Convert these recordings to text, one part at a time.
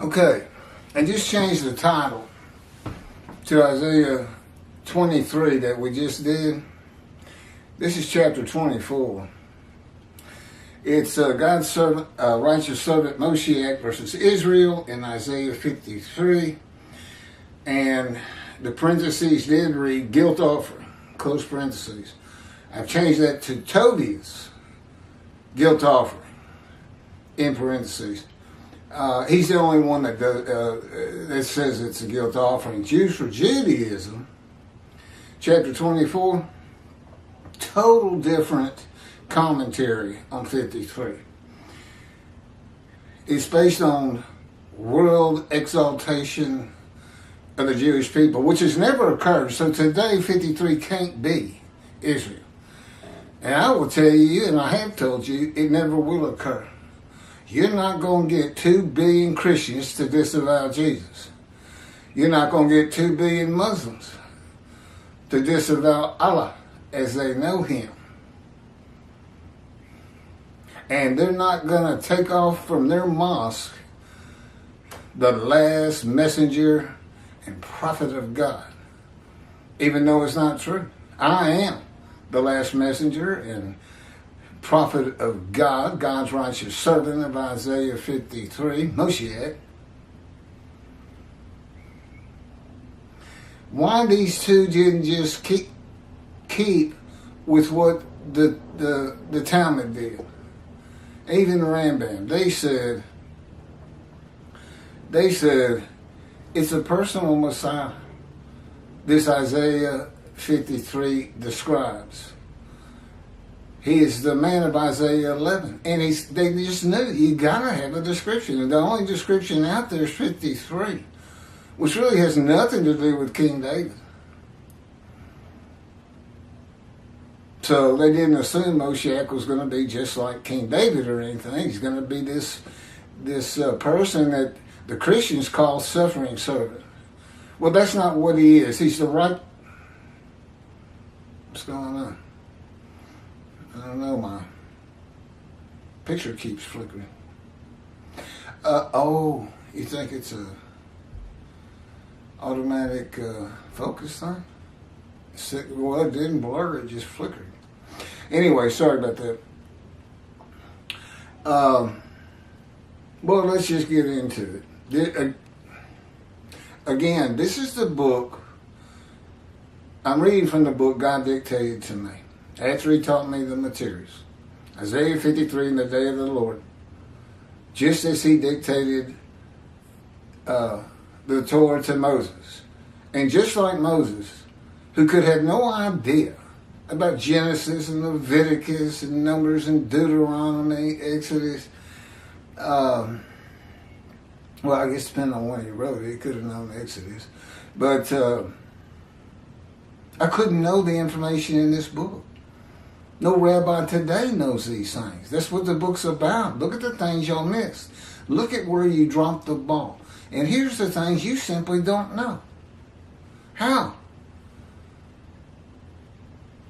Okay, and just change the title to Isaiah 23 that we just did. This is chapter 24. It's God's servant, righteous servant Moshiach versus Israel in Isaiah 53. And the parentheses did read guilt offering, close parentheses. I've changed that to Tobiah's guilt offering, in parentheses. He's the only one that that says it's a guilt offering. Jews for Judaism, chapter 24, total different commentary on 53. It's based on world exaltation of the Jewish people, which has never occurred. So today, 53 can't be Israel. And I will tell you, and I have told you, it never will occur. You're not going to get 2 billion Christians to disavow Jesus. You're not going to get 2 billion Muslims to disavow Allah as they know Him. And they're not going to take off from their mosque the last messenger and prophet of God, even though it's not true. I am the last messenger and prophet of God, God's righteous servant of Isaiah 53, Moshiach. Why these two didn't just keep with what the Talmud did, even the Rambam. They said it's a personal Messiah this Isaiah 53 describes. He is the man of Isaiah 11. And they just knew you got to have a description. And the only description out there is 53, which really has nothing to do with King David. So they didn't assume Moshiach was going to be just like King David or anything. He's going to be this person that the Christians call suffering servant. Well, that's not what he is. He's the right... What's going on? I don't know, my picture keeps flickering. Oh, you think it's a automatic focus thing? Well, it didn't blur, it just flickered. Anyway, sorry about that. Well, let's just get into it. Again, this is the book. I'm reading from the book God dictated to me, after He taught me the materials. Isaiah 53, in the day of the Lord. Just as He dictated the Torah to Moses. And just like Moses, who could have no idea about Genesis and Leviticus and Numbers and Deuteronomy, Exodus. Well, I guess depending on when he wrote it, he could have known Exodus. But I couldn't know the information in this book. No rabbi today knows these things. That's what the book's about. Look at the things y'all missed. Look at where you dropped the ball. And here's the things you simply don't know. How?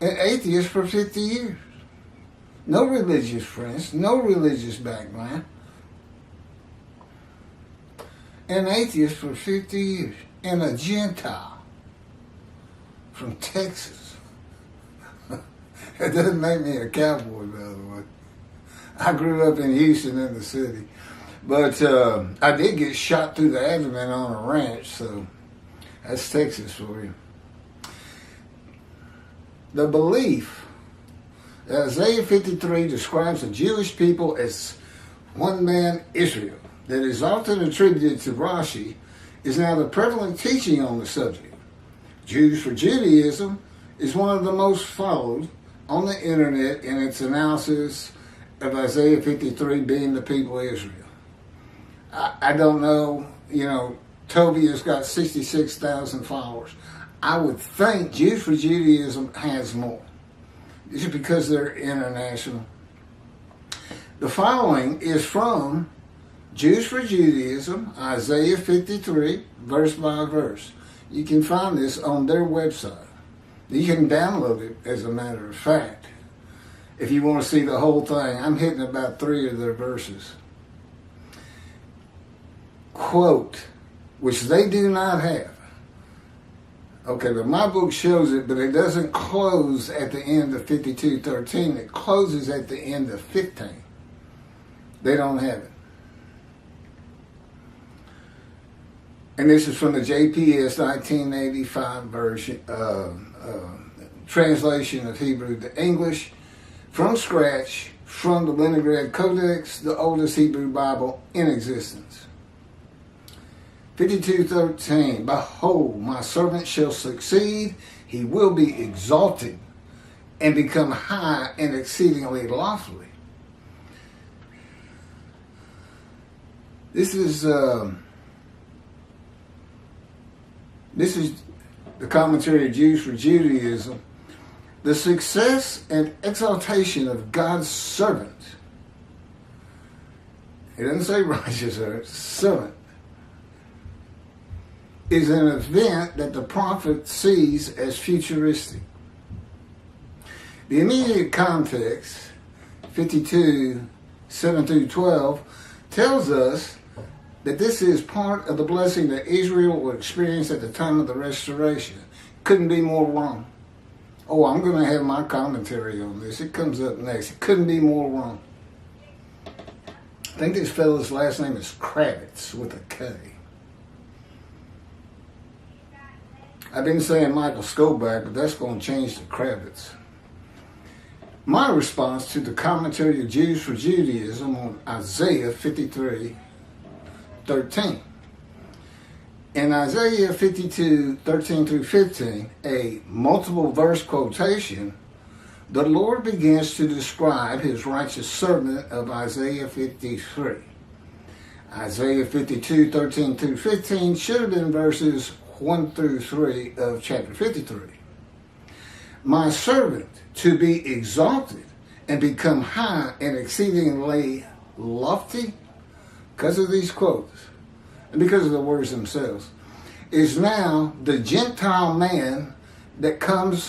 An atheist for 50 years. No religious friends, no religious background. An atheist for 50 years. And a Gentile from Texas. It doesn't make me a cowboy, by the way. I grew up in Houston in the city. But I did get shot through the abdomen on a ranch, so that's Texas for you. The belief that Isaiah 53 describes the Jewish people as one man Israel, that is often attributed to Rashi, is now the prevalent teaching on the subject. Jews for Judaism is one of the most followed on the internet in its analysis of Isaiah 53 being the people of Israel. I don't know, Tobiah's got 66,000 followers. I would think Jews for Judaism has more, just because they're international. The following is from Jews for Judaism, Isaiah 53, verse by verse. You can find this on their website. You can download it, as a matter of fact, if you want to see the whole thing. I'm hitting about 3 of their verses. quote, which they do not have. Okay, but my book shows it, but it doesn't close at the end of 52:13. It closes at the end of 15. They don't have it. And this is from the JPS 1985 version, translation of Hebrew to English, from scratch, from the Leningrad Codex, the oldest Hebrew Bible in existence. 52:13, behold, my servant shall succeed, he will be exalted and become high and exceedingly lofty. This is the commentary of Jews for Judaism. The success and exaltation of God's servant. He doesn't say righteous servant. Is an event that the prophet sees as futuristic. The immediate context, 52:7-12, tells us that this is part of the blessing that Israel will experience at the time of the restoration. Couldn't be more wrong. Oh, I'm going to have my commentary on this. It comes up next. It couldn't be more wrong. I think this fellow's last name is Kravitz with a K. I've been saying Michael Skoback, but that's going to change to Kravitz. My response to the commentary of Jews for Judaism on Isaiah 53:13. In Isaiah 52:13-15, a multiple verse quotation, the Lord begins to describe his righteous servant of Isaiah 53. Isaiah 52:13-15 should have been verses 1-3 of chapter 53. My servant to be exalted and become high and exceedingly lofty, because of these quotes and because of the words themselves, is now the Gentile man that God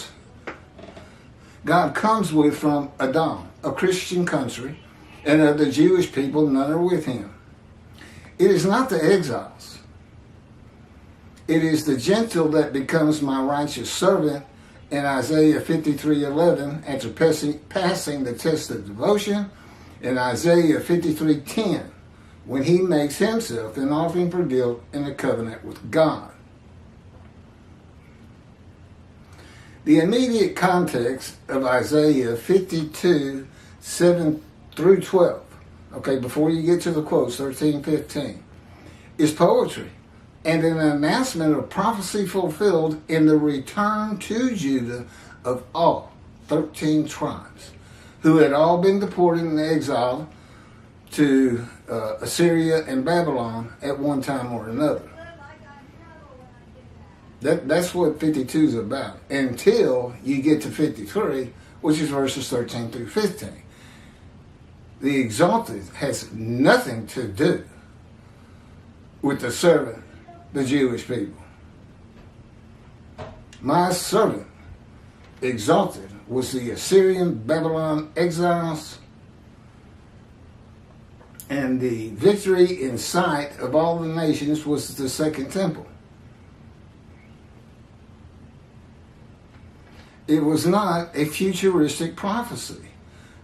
comes with from Edom, a Christian country, and of the Jewish people, none are with him. It is not the exiles. It is the gentle that becomes my righteous servant in Isaiah 53:11 after passing the test of devotion, in Isaiah 53:10 when he makes himself an offering for guilt in a covenant with God. The immediate context of Isaiah 52:7-12, okay, before you get to the quotes, 13-15, is poetry and an announcement of prophecy fulfilled in the return to Judah of all 13 tribes who had all been deported and exiled to Assyria and Babylon at one time or another. That's what 52 is about, until you get to 53, which is verses 13-15. The exalted has nothing to do with the servant, the Jewish people. My servant, exalted, was the Assyrian Babylon exiles, and the victory in sight of all the nations was the second temple. It was not a futuristic prophecy.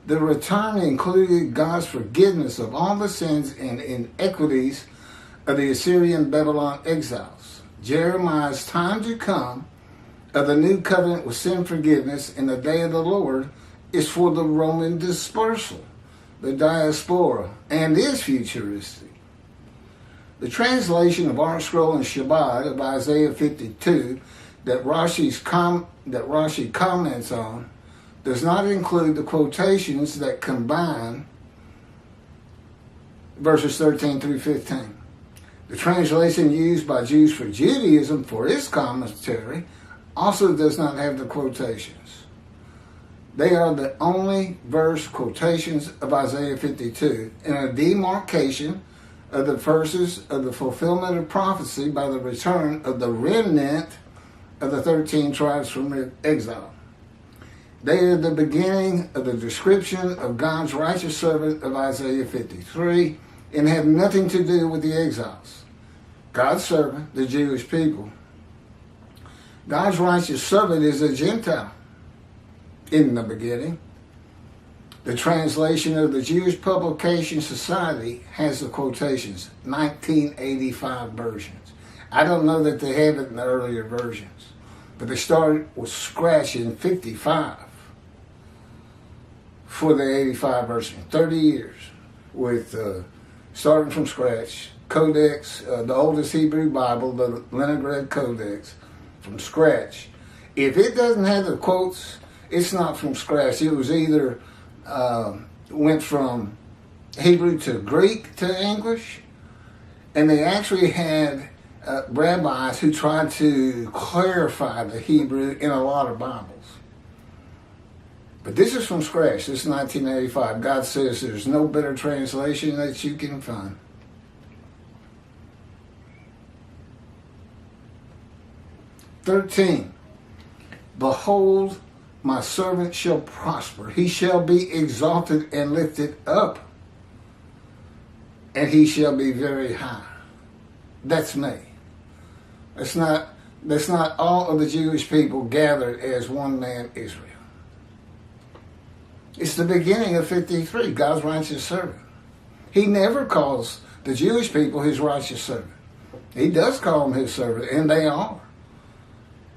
The return included God's forgiveness of all the sins and inequities of the Assyrian Babylon exiles. Jeremiah's time to come of the new covenant with sin forgiveness in the day of the Lord is for the Roman dispersal, the diaspora, and is futuristic. The translation of our scroll and Shabbat of Isaiah 52 that Rashi comments on does not include the quotations that combine verses 13-15. The translation used by Jews for Judaism for its commentary also does not have the quotations. They are the only verse quotations of Isaiah 52 and a demarcation of the verses of the fulfillment of prophecy by the return of the remnant of the 13 tribes from exile. They are the beginning of the description of God's righteous servant of Isaiah 53 and have nothing to do with the exiles. God's servant, the Jewish people. God's righteous servant is a Gentile in the beginning. The translation of the Jewish Publication Society has the quotations, 1985 versions. I don't know that they have it in the earlier versions, but they started with scratch in 55 for the 85 version. 30 years with starting from scratch. Codex, the oldest Hebrew Bible, the Leningrad Codex, from scratch. If it doesn't have the quotes, it's not from scratch. It was either went from Hebrew to Greek to English, and they actually had rabbis who tried to clarify the Hebrew in a lot of Bibles. But this is from scratch. This is 1985. God says there's no better translation that you can find. "13. Behold, my servant shall prosper. He shall be exalted and lifted up, and he shall be very high." That's me. That's not all of the Jewish people gathered as one man Israel. It's the beginning of 53, God's righteous servant. He never calls the Jewish people his righteous servant. He does call them his servant, and they are.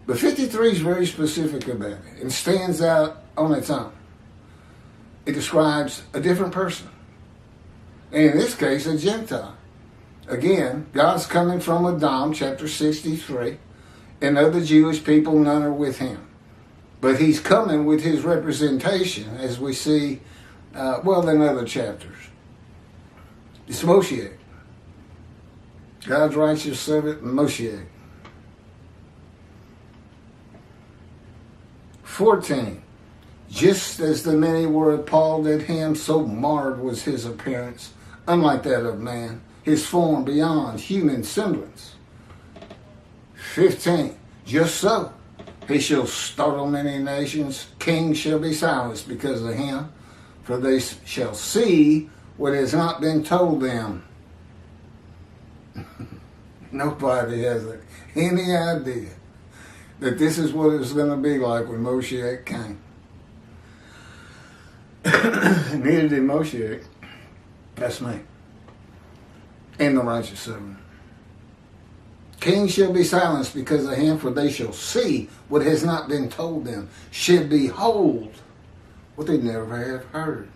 But 53 is very specific about it and stands out on its own. It describes a different person. And in this case, a Gentile. Again, God's coming from Adam, chapter 63, and of the Jewish people, none are with him. But he's coming with his representation, as we see, in other chapters. It's Moshiach. God's righteous servant, Moshiach. 14. Just as the many were appalled at him, so marred was his appearance, unlike that of man, his form beyond human semblance. 15. Just so he shall startle many nations, kings shall be silenced because of him, for they shall see what has not been told them. Nobody has any idea that this is what it's going to be like when Moshiach came. Neither did Moshiach. That's me. And the righteous servant. Kings shall be silenced because of him, for they shall see what has not been told them, shall behold what they never have heard.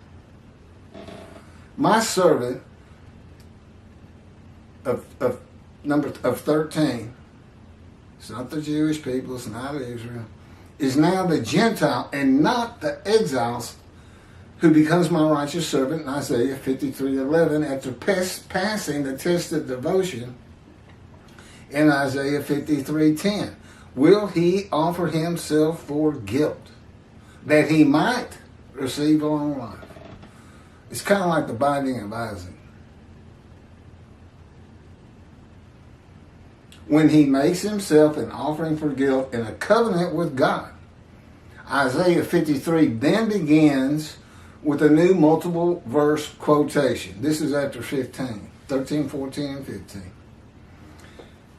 My servant of 13, it's not the Jewish people, it's not Israel, is now the Gentile and not the exiles, who becomes my righteous servant in Isaiah 53:11 after passing the test of devotion in Isaiah 53:10. Will he offer himself for guilt, that he might receive long life? It's kind of like the binding of Isaac. When he makes himself an offering for guilt in a covenant with God. Isaiah 53 then begins with a new multiple verse quotation. This is after 15, 13, 14, and 15.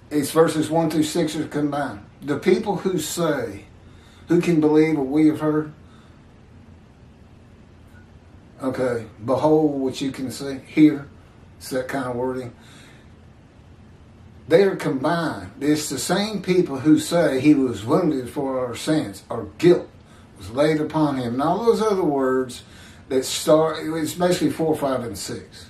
It's verses 1 through 6 are combined. The people who say, who can believe what we have heard? Okay, behold what you can see, hear. It's that kind of wording. They are combined. It's the same people who say he was wounded for our sins, our guilt was laid upon him. And all those other words that start, it's basically 4, 5, and 6.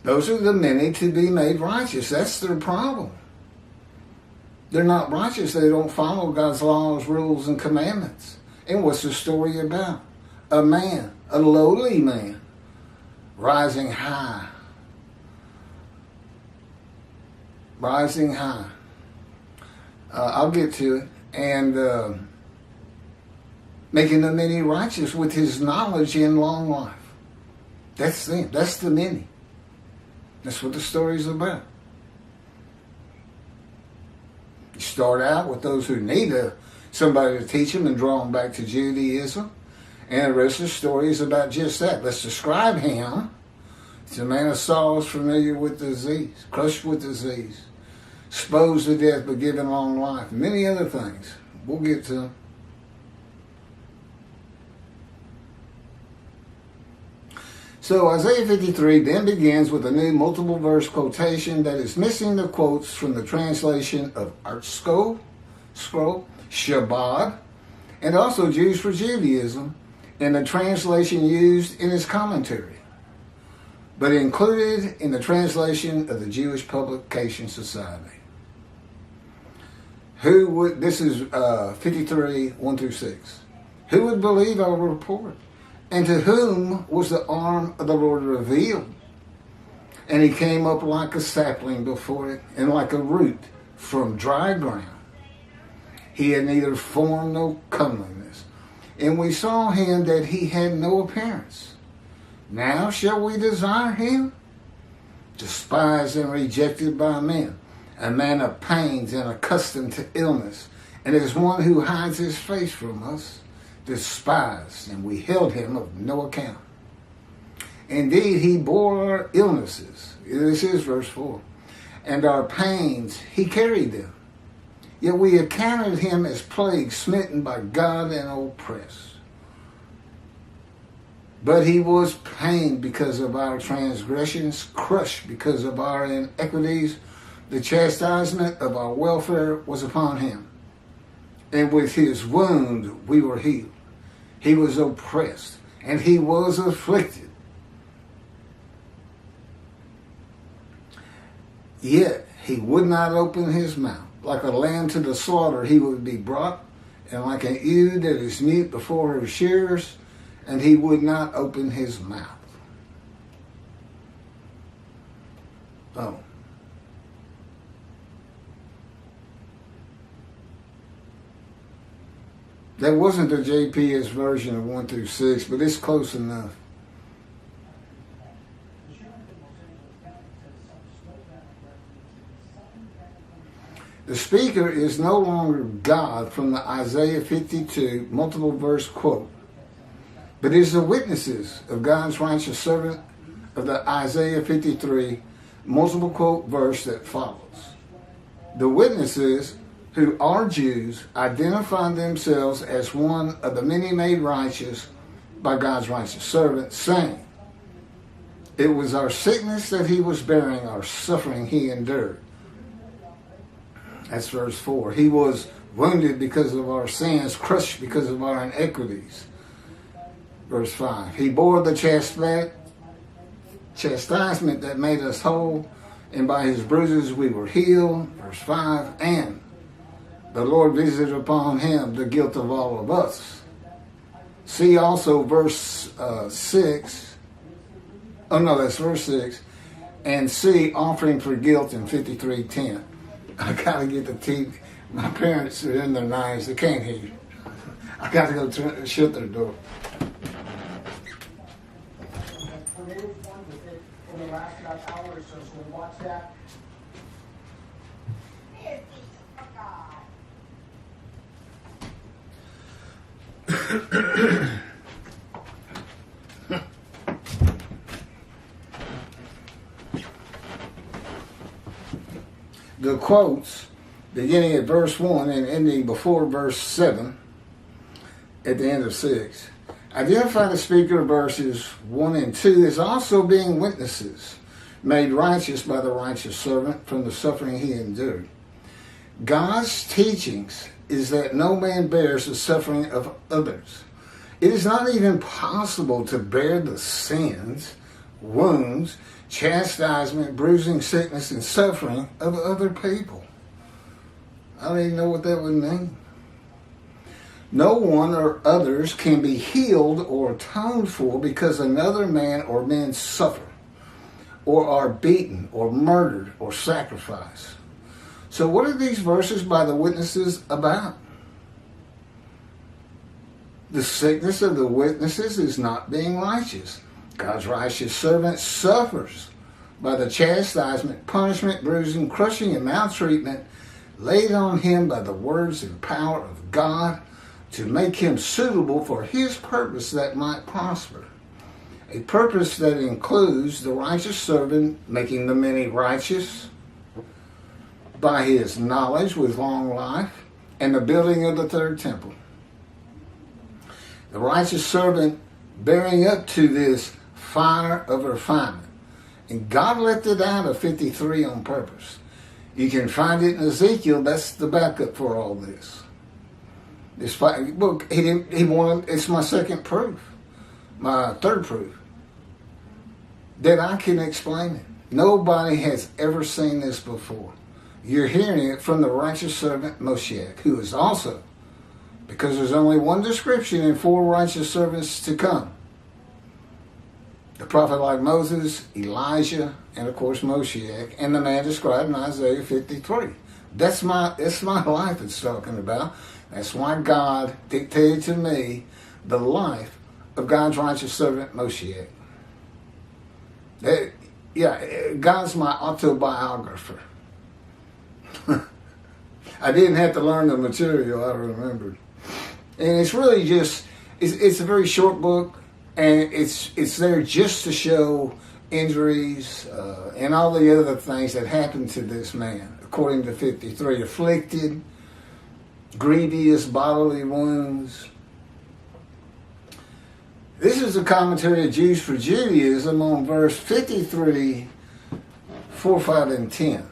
Those are the many to be made righteous. That's their problem. They're not righteous. They don't follow God's laws, rules, and commandments. And what's the story about? A man, a lowly man, rising high. Rising high. I'll get to it. And making the many righteous with his knowledge in long life. That's them. That's the many. That's what the story's about. You start out with those who need somebody to teach them and draw them back to Judaism. And the rest of the story is about just that. Let's describe him It's a man of sorrows, familiar with disease, crushed with disease, exposed to death but given long life, many other things. We'll get to them. So Isaiah 53 then begins with a new multiple verse quotation that is missing the quotes from the translation of Art Scroll, Shabbat, and also Jews for Judaism in the translation used in his commentary, but included in the translation of the Jewish Publication Society. This is 53, 1 through 6. Who would believe our report? And to whom was the arm of the Lord revealed? And he came up like a sapling before it, and like a root from dry ground. He had neither form nor comeliness. And we saw him that he had no appearance. Now shall we desire him? Despised and rejected by men, a man of pains and accustomed to illness, and as one who hides his face from us, despised, and we held him of no account. Indeed, he bore our illnesses. This is verse 4. And our pains, he carried them. Yet we accounted him as plague, smitten by God and oppressed. But he was pained because of our transgressions, crushed because of our iniquities. The chastisement of our welfare was upon him. And with his wound we were healed. He was oppressed, and he was afflicted. Yet he would not open his mouth. Like a lamb to the slaughter he would be brought, and like an ewe that is mute before her shearers, and he would not open his mouth. Oh. That wasn't the JPS version of 1 through 6, but it's close enough. The speaker is no longer God from the Isaiah 52 multiple verse quote, but is the witnesses of God's righteous servant of the Isaiah 53 multiple quote verse that follows. The witnesses, who are Jews, identify themselves as one of the many made righteous by God's righteous servant, saying, it was our sickness that he was bearing, our suffering he endured. That's verse 4. He was wounded because of our sins, crushed because of our iniquities. Verse 5. He bore the chastisement that made us whole, and by his bruises we were healed. Verse 5. And the Lord visited upon him the guilt of all of us. See also verse 6. Oh no, that's verse 6. And see offering for guilt in 53:10. I gotta get the TV. My parents are in their 90s. They can't hear you. I gotta go shut their door. In the last hour or so, so we'll watch that. The quotes, beginning at verse 1 and ending before verse 7, at the end of 6, identify the speaker of verses 1 and 2 as also being witnesses, made righteous by the righteous servant from the suffering he endured. God's teachings is that no man bears the suffering of others. It is not even possible to bear the sins, wounds, chastisement, bruising, sickness, and suffering of other people. I don't even know what that would mean. No one or others can be healed or atoned for because another man or men suffer, or are beaten, or murdered, or sacrificed. So what are these verses by the witnesses about? The sickness of the witnesses is not being righteous. God's righteous servant suffers by the chastisement, punishment, bruising, crushing, and maltreatment laid on him by the words and power of God to make him suitable for his purpose that might prosper. a purpose that includes the righteous servant making the many righteous by his knowledge with long life and the building of the third temple. The righteous servant bearing up to this fire of refinement. And God left it out of 53 on purpose. You can find it in Ezekiel. That's the backup for all this. This book, he wanted, it's my second proof, my third proof, that I can explain it. Nobody has ever seen this before. You're hearing it from the righteous servant Moshiach, who is also, because there's only one description in 4 righteous servants to come. The prophet like Moses, Elijah, and of course Moshiach, and the man described in Isaiah 53. That's my life it's talking about. That's why God dictated to me the life of God's righteous servant Moshiach. God's my autobiographer. I didn't have to learn the material, I remembered. And it's really just, it's a very short book, and it's there just to show injuries and all the other things that happened to this man, according to 53. Afflicted, grievous bodily wounds. This is a commentary of Jews for Judaism on verse 53, 4, 5, and 10.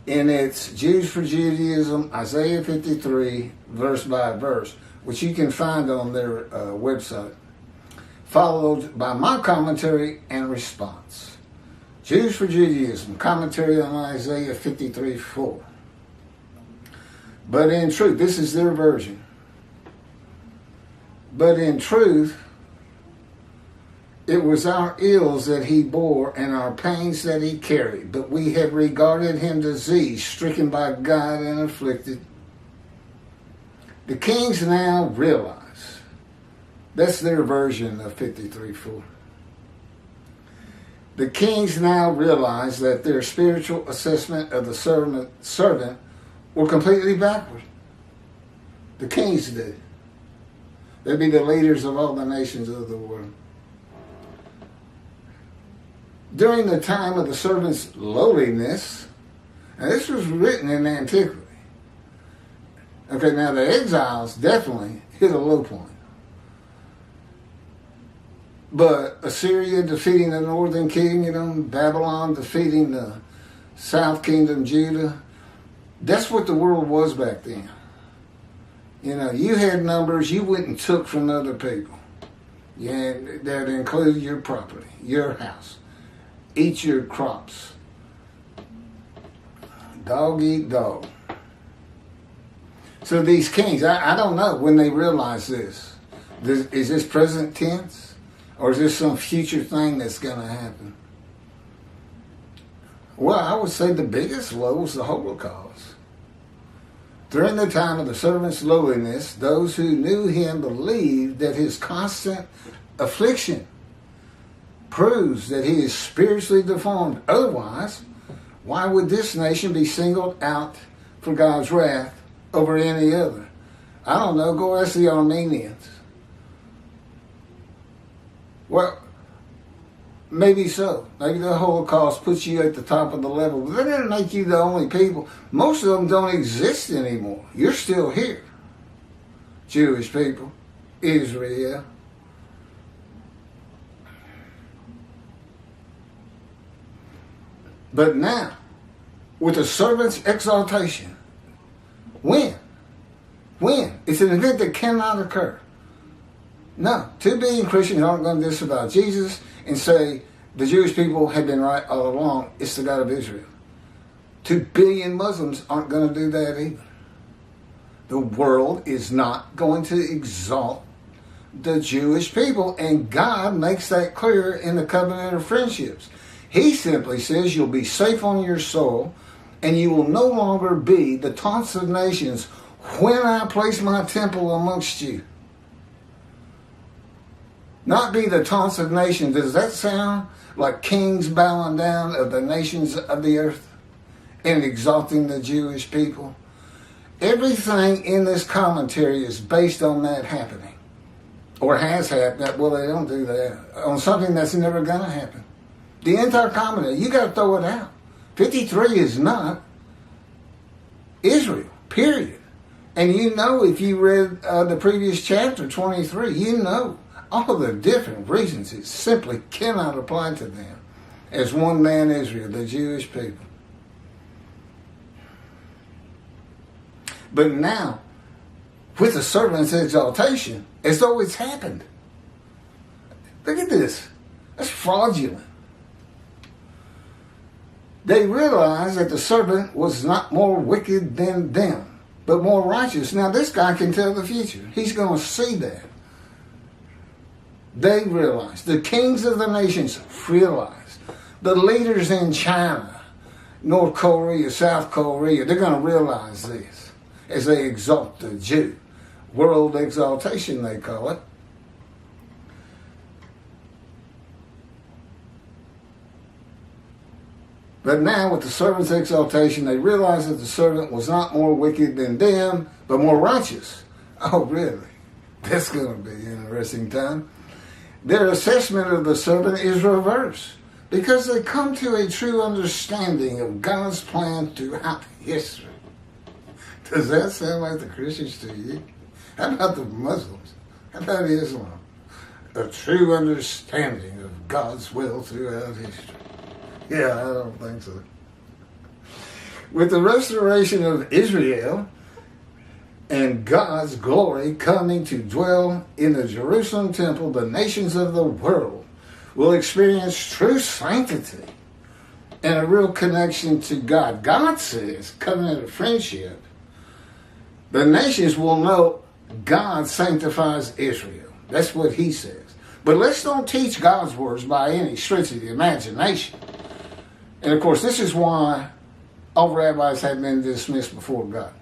And it's Jews for Judaism, Isaiah 53, verse by verse, which you can find on their website, followed by my commentary and response. Jews for Judaism, commentary on Isaiah 53, 4. But in truth, this is their version. But in truth, it was our ills that he bore and our pains that he carried. But we have regarded him diseased, stricken by God and afflicted. The kings now realize. That's their version of 53:4. The kings now realize that their spiritual assessment of the servant were completely backward. The kings did. They'd be the leaders of all the nations of the world. During the time of the servant's lowliness, and this was written in antiquity. Okay, now the exiles definitely hit a low point. But Assyria defeating the northern kingdom, Babylon defeating the south kingdom, Judah, that's what the world was back then. You know, you had numbers you went and took from other people. Yeah, that included your property, your house. Eat your crops. Dog eat dog. So these kings, I don't know when they realize this. Is this present tense? Or is this some future thing that's going to happen? Well, I would say the biggest low was the Holocaust. During the time of the servant's lowliness, those who knew him believed that his constant affliction proves that he is spiritually deformed. Otherwise, why would this nation be singled out for God's wrath over any other? I don't know. Go ask the Armenians. Well, maybe so. Maybe the Holocaust puts you at the top of the level. But that doesn't make you the only people. Most of them don't exist anymore. You're still here. Jewish people. Israel. But now, with the servant's exaltation, when? It's an event that cannot occur. No, 2 billion Christians aren't going to disavow Jesus and say the Jewish people have been right all along. It's the God of Israel. 2 billion Muslims aren't going to do that either. The world is not going to exalt the Jewish people, and God makes that clear in the covenant of friendships. He simply says you'll be safe on your soul, and you will no longer be the taunts of nations when I place my temple amongst you. Not be the taunts of nations. Does that sound like kings bowing down of the nations of the earth and exalting the Jewish people? Everything in this commentary is based on that happening. or has happened. Well, they don't do that. On something that's never going to happen. The entire covenant, you got to throw it out. 53 is not Israel, period. And you know, if you read the previous chapter, 23, you know all the different reasons it simply cannot apply to them as one man Israel, the Jewish people. But now, with the servant's exaltation, as though it's happened. Look at this. That's fraudulent. They realized that the servant was not more wicked than them, but more righteous. Now, this guy can tell the future. He's going to see that. They realized. The kings of the nations realized. The leaders in China, North Korea, South Korea, they're going to realize this as they exalt the Jew. World exaltation, they call it. But now, with the servant's exaltation, they realized that the servant was not more wicked than them, but more righteous. Oh, really? That's going to be an interesting time. Their assessment of the servant is reversed because they come to a true understanding of God's plan throughout history. Does that sound like the Christians to you? How about the Muslims? How about Islam? A true understanding of God's will throughout history. Yeah, I don't think so. With the restoration of Israel and God's glory coming to dwell in the Jerusalem temple, the nations of the world will experience true sanctity and a real connection to God. God says, covenant of friendship, the nations will know God sanctifies Israel. That's what he says. But let's don't teach God's words by any stretch of the imagination. And of course, this is why all rabbis have been dismissed before God.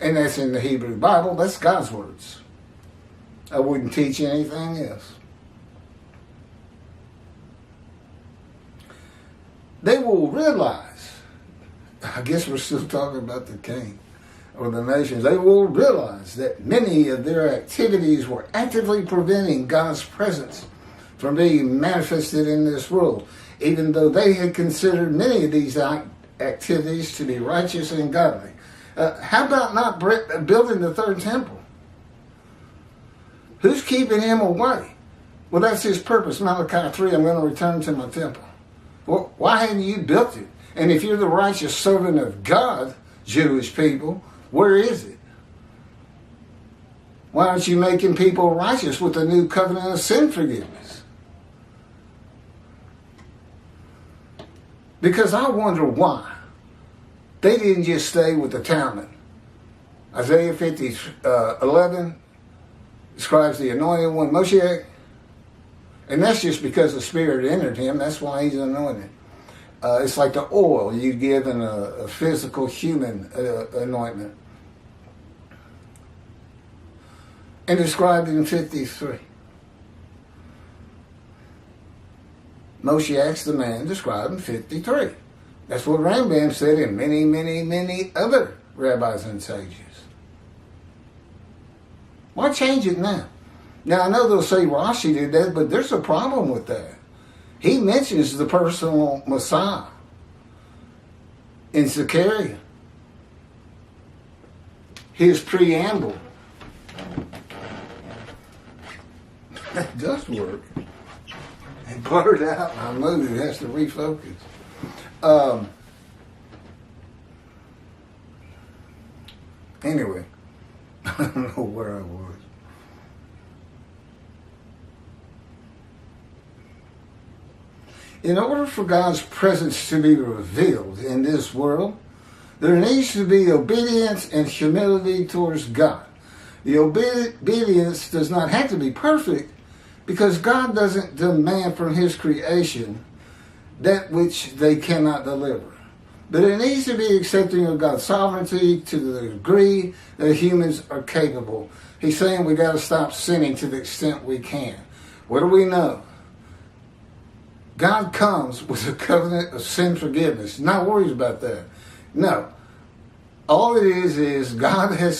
And that's in the Hebrew Bible. That's God's words. I wouldn't teach anything else. They will realize, I guess we're still talking about the king or the nations, they will realize that many of their activities were actively preventing God's presence from being manifested in this world, even though they had considered many of these activities to be righteous and godly. How about not building the third temple? Who's keeping him away? Well, that's his purpose. Malachi 3, I'm going to return to my temple. Well, why hadn't you built it? And if you're the righteous servant of God, Jewish people, where is it? Why aren't you making people righteous with the new covenant of sin forgiveness? Because I wonder why they didn't just stay with the Talmud. Isaiah 50:11 describes the anointed one, Moshiach, and that's just because the Spirit entered him. That's why he's anointed. It's like the oil you give in a physical human anointment. And described in 53. Moshiach's the man described in 53. That's what Rambam said and many, many, many other rabbis and sages. Why change it now? Now, I know they'll say Rashi did that, but there's a problem with that. He mentions the personal Messiah in Zechariah. His preamble. That does work. And blurred out, I moved, it has to refocus. Anyway, I don't know where I was. In order for God's presence to be revealed in this world, there needs to be obedience and humility towards God. The obedience does not have to be perfect because God doesn't demand from his creation that which they cannot deliver. But it needs to be accepting of God's sovereignty to the degree that humans are capable. He's saying we got to stop sinning to the extent we can. What do we know? God comes with a covenant of sin forgiveness. Not worried about that. No. All it is God has